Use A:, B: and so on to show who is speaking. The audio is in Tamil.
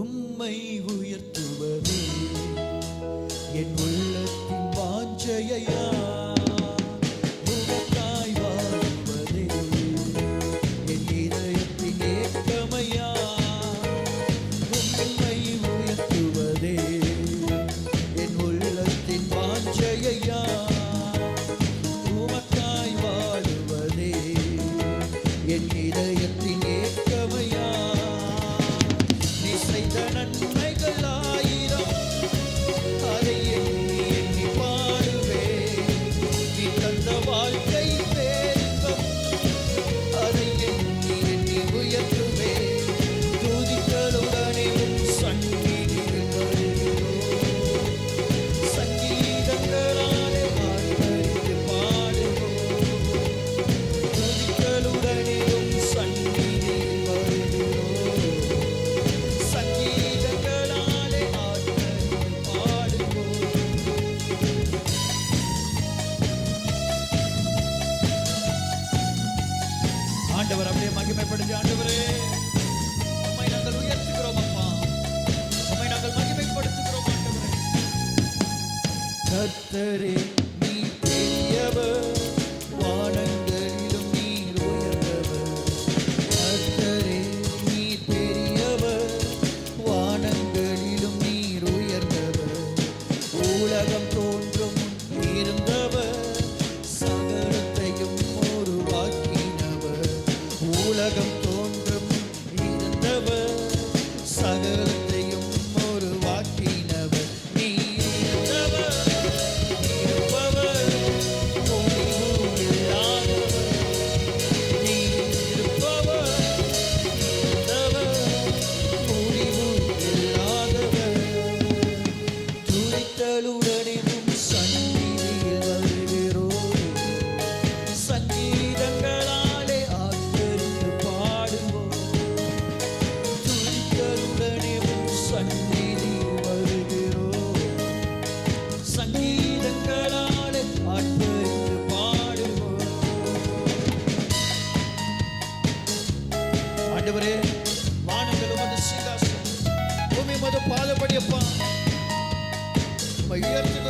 A: உம்மை உயர்த்துவதே என் உள்ளத்தின் வாஞ்சையா, உமக்காய் வாழ்வதே என் இதயத்தின் ஏக்கமையா. உம்மை உயர்த்துவதே என் உள்ளத்தின் வாஞ்சையா, உமக்காய் வாழுவதே என் இதயத்தின் ஏக்கமையா. நீ செய்த நன்மைகள் ஆயிரம், அதை எண்ணி எண்ணி பாடுவேன். நீ தந்த வாழ்க்கை பேரின்பம், அதை எண்ணி எண்ணி உயர்த்துவேன். துதிகளுடனே உம் சந்நிதியில் வருகிறோம், சங்கீதங்களாலே ஆர்ப்பரித்து பாடுவோம். துதிகளுடனே உம் சந்நிதியில் வருகிறோம், சங்கீதங்களாலே ஆர்ப்பரித்து பாடுவோம். ஆண்டவர் அப்படியே மகிமைப்படுத்தி, ஆண்டவரே உம்மை நாங்கள் உயர்த்துகிறோம் அப்பா, உம்மை நாங்கள் மகிமைப்படுத்துகிறோம் ஆண்டவரே. கர்த்தரே நீ பெரியவர், வானங்களிலும் நீர் உயர்ந்தவர். கர்த்தரே நீ பெரியவர், வானங்களிலும் நீர் உயர்ந்தவர். உலகம் தோன்றும் முன் இருந்தவர், சகலத்தையும் உருவாக்கினவர். உலகம் தோன்றும் முன் இருந்தவர், சகலத்தையும் உருவாக்கினவர். நீர் இருந்தவர், இருப்பவர், முடிவு இல்லாதவர். நீர் இருப்பவர், இருந்தவர், முடிவு இல்லாதவர். துதித்தலுடனே உம் சந்நிதியில் வருகிறோம், சங்கீதங்களாலே ஆர்ப்பரித்து பாடுவோம். துதித்தலுடனே உம் சந்நிதியில் வருகிறோம், சங்கீதங்களாலே ஆர்ப்பரித்து பாடுவோம். ஆண்டவரே, வானங்கள் உமது சிங்காசனம், பூமி உமது பாதபடியப்பா. உம்மை உயர்த்துகிறோம்